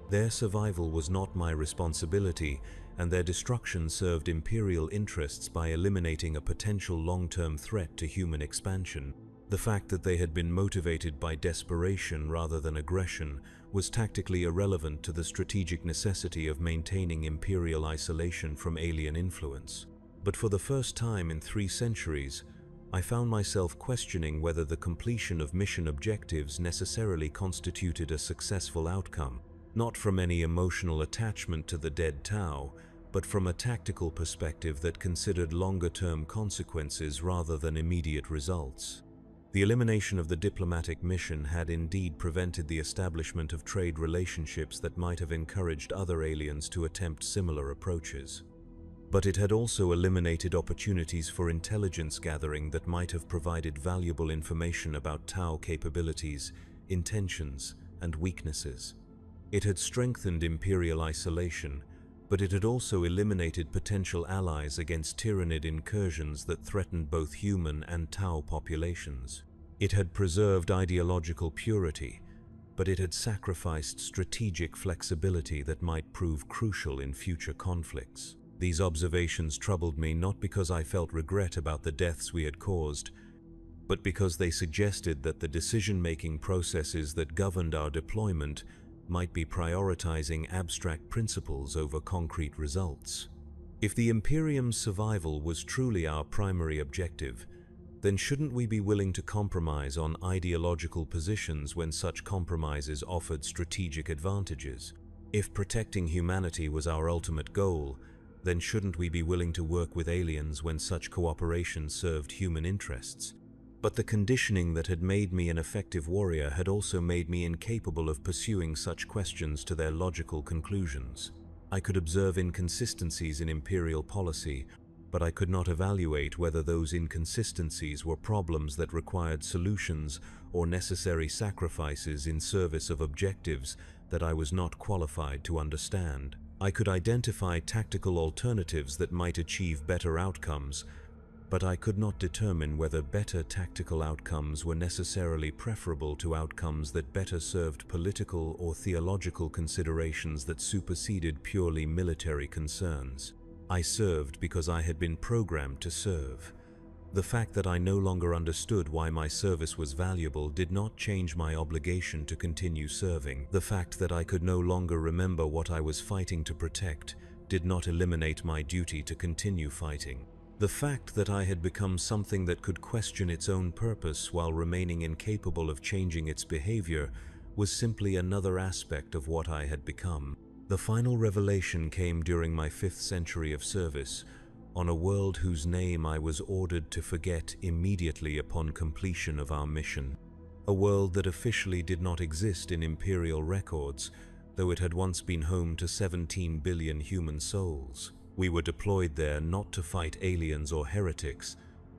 Their survival was not my responsibility, and their destruction served Imperial interests by eliminating a potential long-term threat to human expansion. The fact that they had been motivated by desperation rather than aggression was tactically irrelevant to the strategic necessity of maintaining Imperial isolation from alien influence. But for the first time in 3 centuries, I found myself questioning whether the completion of mission objectives necessarily constituted a successful outcome, not from any emotional attachment to the dead Tau, but from a tactical perspective that considered longer-term consequences rather than immediate results. The elimination of the diplomatic mission had indeed prevented the establishment of trade relationships that might have encouraged other aliens to attempt similar approaches. But it had also eliminated opportunities for intelligence gathering that might have provided valuable information about Tau capabilities, intentions, and weaknesses. It had strengthened Imperial isolation, but it had also eliminated potential allies against Tyrannid incursions that threatened both human and Tau populations. It had preserved ideological purity, but it had sacrificed strategic flexibility that might prove crucial in future conflicts. These observations troubled me not because I felt regret about the deaths we had caused, but because they suggested that the decision-making processes that governed our deployment might be prioritizing abstract principles over concrete results. If the Imperium's survival was truly our primary objective, then shouldn't we be willing to compromise on ideological positions when such compromises offered strategic advantages? If protecting humanity was our ultimate goal, then shouldn't we be willing to work with aliens when such cooperation served human interests? But the conditioning that had made me an effective warrior had also made me incapable of pursuing such questions to their logical conclusions. I could observe inconsistencies in Imperial policy, but I could not evaluate whether those inconsistencies were problems that required solutions or necessary sacrifices in service of objectives that I was not qualified to understand. I could identify tactical alternatives that might achieve better outcomes, but I could not determine whether better tactical outcomes were necessarily preferable to outcomes that better served political or theological considerations that superseded purely military concerns. I served because I had been programmed to serve. The fact that I no longer understood why my service was valuable did not change my obligation to continue serving. The fact that I could no longer remember what I was fighting to protect did not eliminate my duty to continue fighting. The fact that I had become something that could question its own purpose while remaining incapable of changing its behavior was simply another aspect of what I had become. The final revelation came during my 5th century of service, on a world whose name I was ordered to forget immediately upon completion of our mission. A world that officially did not exist in Imperial records, though it had once been home to 17 billion human souls. We were deployed there not to fight aliens or heretics,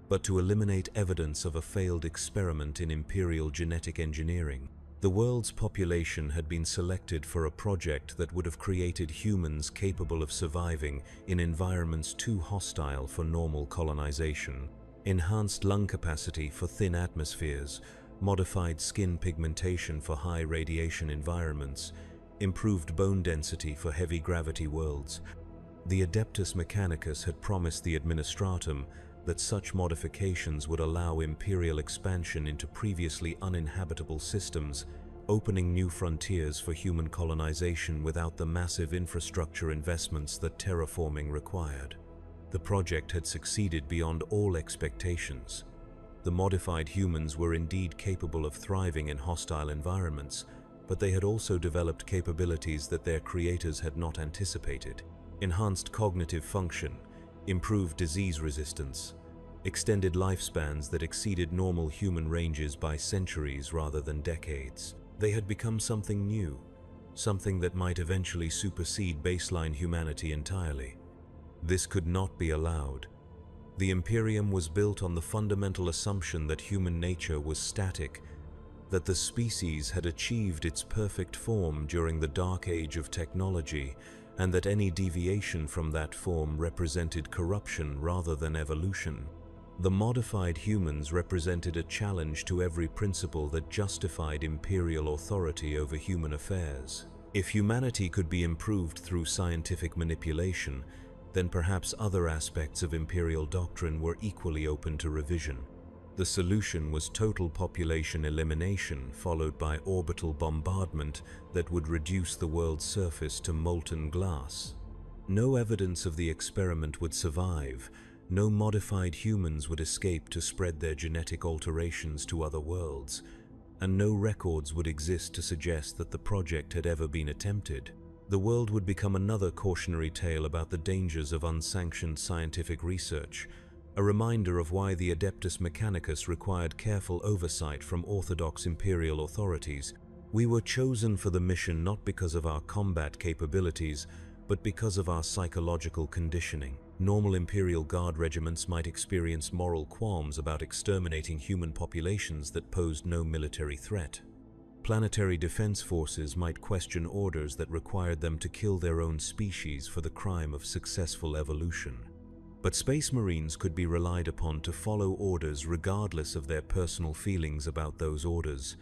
but to eliminate evidence of a failed experiment in Imperial genetic engineering. The world's population had been selected for a project that would have created humans capable of surviving in environments too hostile for normal colonization. Enhanced lung capacity for thin atmospheres, modified skin pigmentation for high radiation environments, improved bone density for heavy gravity worlds. The Adeptus Mechanicus had promised the Administratum, that such modifications would allow Imperial expansion into previously uninhabitable systems, opening new frontiers for human colonization without the massive infrastructure investments that terraforming required. The project had succeeded beyond all expectations. The modified humans were indeed capable of thriving in hostile environments, but they had also developed capabilities that their creators had not anticipated. Enhanced cognitive function, improved disease resistance, extended lifespans that exceeded normal human ranges by centuries rather than decades. They had become something new, something that might eventually supersede baseline humanity entirely. This could not be allowed. The Imperium was built on the fundamental assumption that human nature was static, that the species had achieved its perfect form during the dark age of technology, and that any deviation from that form represented corruption rather than evolution. The modified humans represented a challenge to every principle that justified imperial authority over human affairs. If humanity could be improved through scientific manipulation, then perhaps other aspects of imperial doctrine were equally open to revision. The solution was total population elimination, followed by orbital bombardment that would reduce the world's surface to molten glass. No evidence of the experiment would survive. No modified humans would escape to spread their genetic alterations to other worlds, and no records would exist to suggest that the project had ever been attempted. The world would become another cautionary tale about the dangers of unsanctioned scientific research, a reminder of why the Adeptus Mechanicus required careful oversight from orthodox imperial authorities. We were chosen for the mission not because of our combat capabilities, but because of our psychological conditioning. Normal Imperial Guard regiments might experience moral qualms about exterminating human populations that posed no military threat. Planetary defense forces might question orders that required them to kill their own species for the crime of successful evolution. But Space Marines could be relied upon to follow orders regardless of their personal feelings about those orders,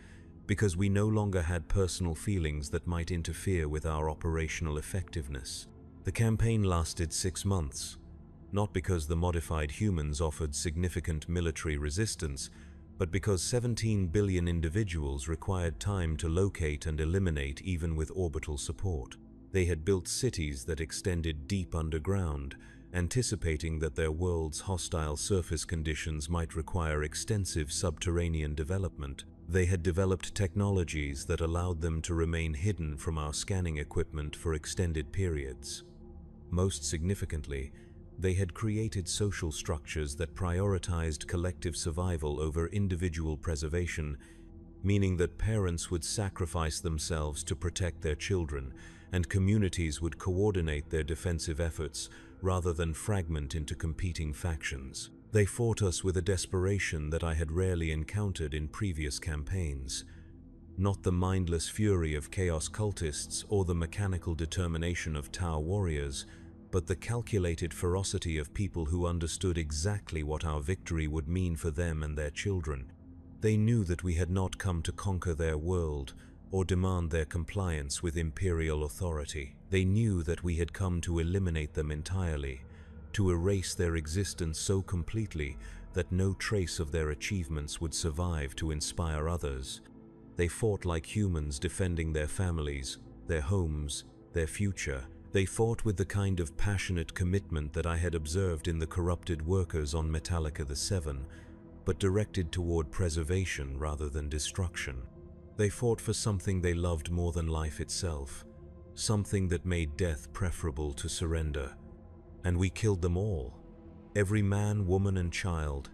because we no longer had personal feelings that might interfere with our operational effectiveness. The campaign lasted 6 months, not because the modified humans offered significant military resistance, but because 17 billion individuals required time to locate and eliminate even with orbital support. They had built cities that extended deep underground, anticipating that their world's hostile surface conditions might require extensive subterranean development. They had developed technologies that allowed them to remain hidden from our scanning equipment for extended periods. Most significantly, they had created social structures that prioritized collective survival over individual preservation, meaning that parents would sacrifice themselves to protect their children, and communities would coordinate their defensive efforts rather than fragment into competing factions. They fought us with a desperation that I had rarely encountered in previous campaigns. Not the mindless fury of chaos cultists or the mechanical determination of Tau warriors, but the calculated ferocity of people who understood exactly what our victory would mean for them and their children. They knew that we had not come to conquer their world or demand their compliance with imperial authority. They knew that we had come to eliminate them entirely, to erase their existence so completely that no trace of their achievements would survive to inspire others. They fought like humans, defending their families, their homes, their future. They fought with the kind of passionate commitment that I had observed in the corrupted workers on Metallica the Seven, but directed toward preservation rather than destruction. They fought for something they loved more than life itself, something that made death preferable to surrender. And we killed them all. Every man, woman, and child.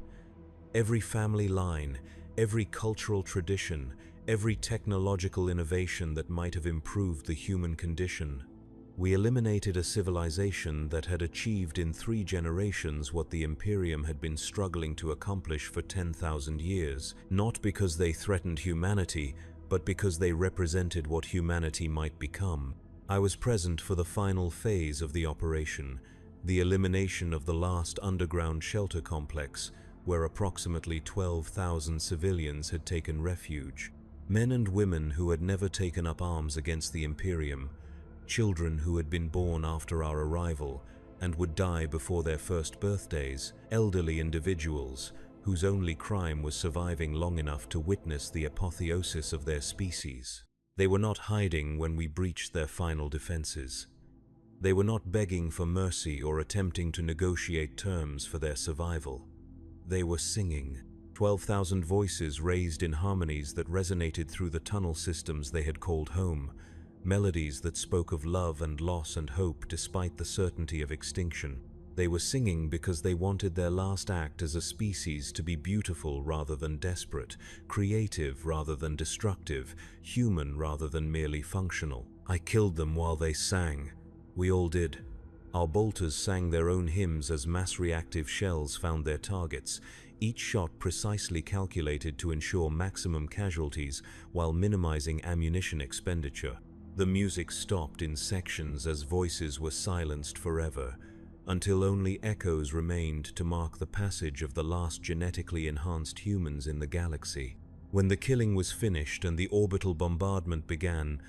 Every family line, every cultural tradition, every technological innovation that might have improved the human condition. We eliminated a civilization that had achieved in 3 generations what the Imperium had been struggling to accomplish for 10,000 years, not because they threatened humanity, but because they represented what humanity might become. I was present for the final phase of the operation, the elimination of the last underground shelter complex, where approximately 12,000 civilians had taken refuge. Men and women who had never taken up arms against the Imperium, children who had been born after our arrival, and would die before their first birthdays, elderly individuals whose only crime was surviving long enough to witness the apotheosis of their species. They were not hiding when we breached their final defenses. They were not begging for mercy or attempting to negotiate terms for their survival. They were singing. 12,000 voices raised in harmonies that resonated through the tunnel systems they had called home, melodies that spoke of love and loss and hope despite the certainty of extinction. They were singing because they wanted their last act as a species to be beautiful rather than desperate, creative rather than destructive, human rather than merely functional. I killed them while they sang. We all did. Our bolters sang their own hymns as mass-reactive shells found their targets, each shot precisely calculated to ensure maximum casualties while minimizing ammunition expenditure. The music stopped in sections as voices were silenced forever, until only echoes remained to mark the passage of the last genetically enhanced humans in the galaxy. When the killing was finished and the orbital bombardment began,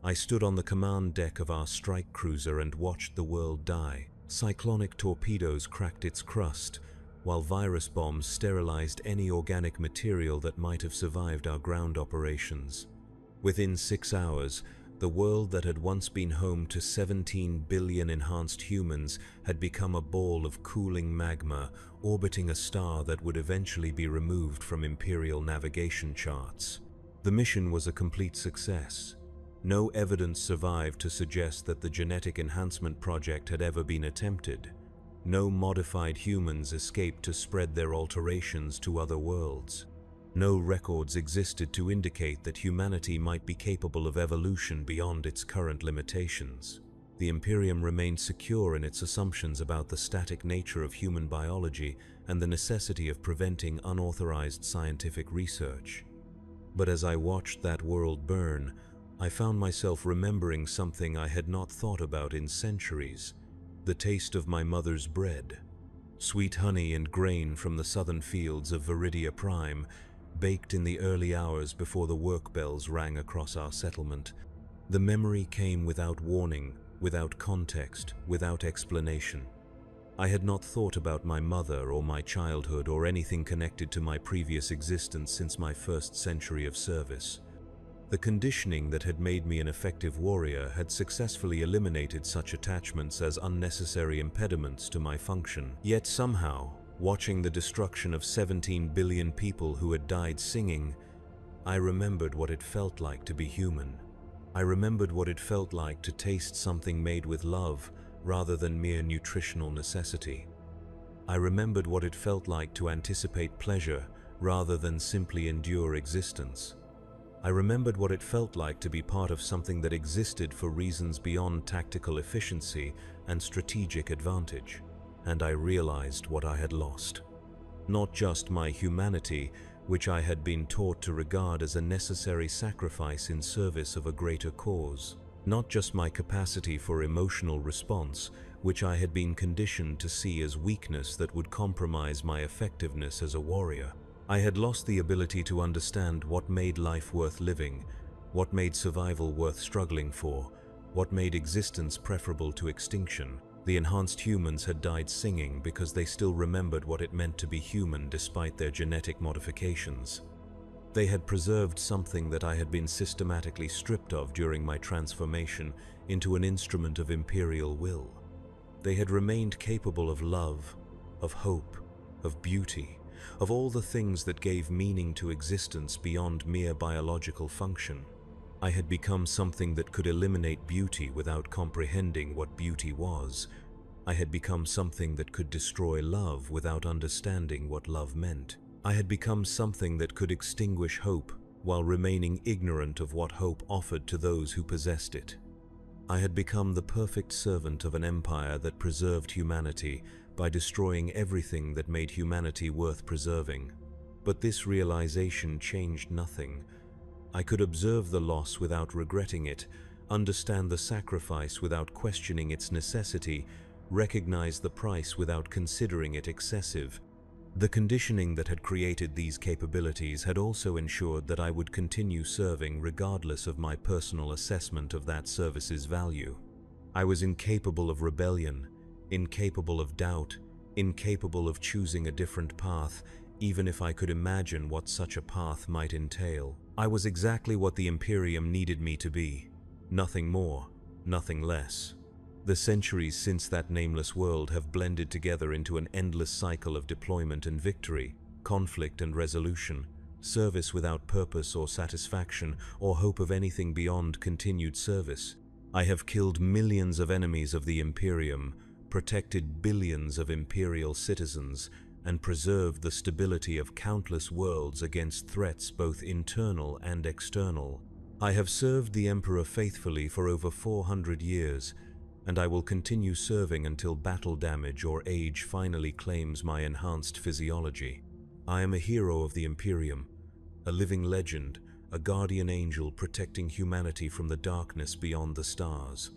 I stood on the command deck of our strike cruiser and watched the world die. Cyclonic torpedoes cracked its crust, while virus bombs sterilized any organic material that might have survived our ground operations. Within 6 hours, the world that had once been home to 17 billion enhanced humans had become a ball of cooling magma orbiting a star that would eventually be removed from Imperial navigation charts. The mission was a complete success. No evidence survived to suggest that the genetic enhancement project had ever been attempted. No modified humans escaped to spread their alterations to other worlds. No records existed to indicate that humanity might be capable of evolution beyond its current limitations. The Imperium remained secure in its assumptions about the static nature of human biology and the necessity of preventing unauthorized scientific research. But as I watched that world burn, I found myself remembering something I had not thought about in centuries: the taste of my mother's bread. Sweet honey and grain from the southern fields of Viridia Prime, baked in the early hours before the work bells rang across our settlement. The memory came without warning, without context, without explanation. I had not thought about my mother or my childhood or anything connected to my previous existence since my first century of service. The conditioning that had made me an effective warrior had successfully eliminated such attachments as unnecessary impediments to my function. Yet somehow, watching the destruction of 17 billion people who had died singing, I remembered what it felt like to be human. I remembered what it felt like to taste something made with love rather than mere nutritional necessity. I remembered what it felt like to anticipate pleasure rather than simply endure existence. I remembered what it felt like to be part of something that existed for reasons beyond tactical efficiency and strategic advantage. And I realized what I had lost. Not just my humanity, which I had been taught to regard as a necessary sacrifice in service of a greater cause. Not just my capacity for emotional response, which I had been conditioned to see as weakness that would compromise my effectiveness as a warrior. I had lost the ability to understand what made life worth living, what made survival worth struggling for, what made existence preferable to extinction. The enhanced humans had died singing because they still remembered what it meant to be human despite their genetic modifications. They had preserved something that I had been systematically stripped of during my transformation into an instrument of Imperial will. They had remained capable of love, of hope, of beauty, of all the things that gave meaning to existence beyond mere biological function. I had become something that could eliminate beauty without comprehending what beauty was. I had become something that could destroy love without understanding what love meant. I had become something that could extinguish hope while remaining ignorant of what hope offered to those who possessed it. I had become the perfect servant of an empire that preserved humanity by destroying everything that made humanity worth preserving. But this realization changed nothing. I could observe the loss without regretting it, understand the sacrifice without questioning its necessity, recognize the price without considering it excessive. The conditioning that had created these capabilities had also ensured that I would continue serving regardless of my personal assessment of that service's value. I was incapable of rebellion, incapable of doubt, incapable of choosing a different path, even if I could imagine what such a path might entail. I was exactly what the Imperium needed me to be. Nothing more, nothing less. The centuries since that nameless world have blended together into an endless cycle of deployment and victory, conflict and resolution, service without purpose or satisfaction, or hope of anything beyond continued service. I have killed millions of enemies of the Imperium, protected billions of Imperial citizens, and preserved the stability of countless worlds against threats both internal and external. I have served the Emperor faithfully for over 400 years, and I will continue serving until battle damage or age finally claims my enhanced physiology. I am a hero of the Imperium, a living legend, a guardian angel protecting humanity from the darkness beyond the stars.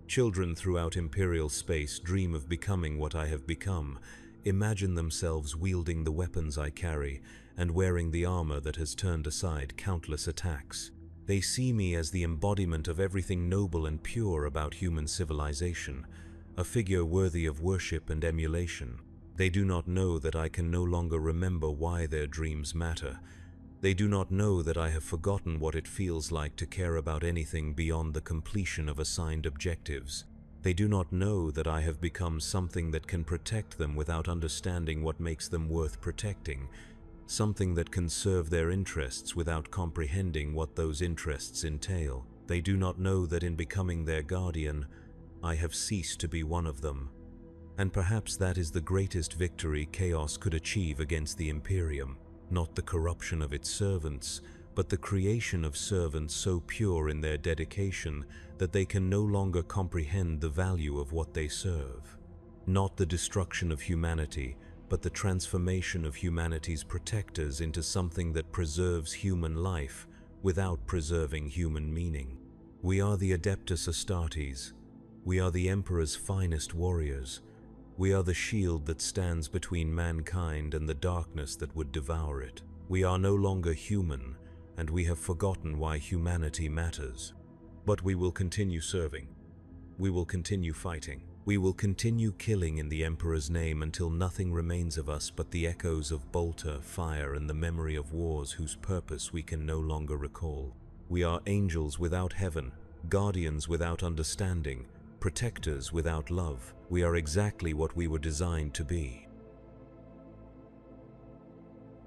Children throughout Imperial space dream of becoming what I have become, imagine themselves wielding the weapons I carry, and wearing the armor that has turned aside countless attacks. They see me as the embodiment of everything noble and pure about human civilization, a figure worthy of worship and emulation. They do not know that I can no longer remember why their dreams matter. They do not know that I have forgotten what it feels like to care about anything beyond the completion of assigned objectives. They do not know that I have become something that can protect them without understanding what makes them worth protecting, something that can serve their interests without comprehending what those interests entail. They do not know that in becoming their guardian, I have ceased to be one of them. And perhaps that is the greatest victory chaos could achieve against the Imperium, not the corruption of its servants, but the creation of servants so pure in their dedication that they can no longer comprehend the value of what they serve. Not the destruction of humanity, but the transformation of humanity's protectors into something that preserves human life without preserving human meaning. We are the Adeptus Astartes. We are the Emperor's finest warriors. We are the shield that stands between mankind and the darkness that would devour it. We are no longer human, and we have forgotten why humanity matters. But we will continue serving. We will continue fighting. We will continue killing in the Emperor's name until nothing remains of us but the echoes of bolter, fire, and the memory of wars whose purpose we can no longer recall. We are angels without heaven, guardians without understanding, protectors without love. We are exactly what we were designed to be.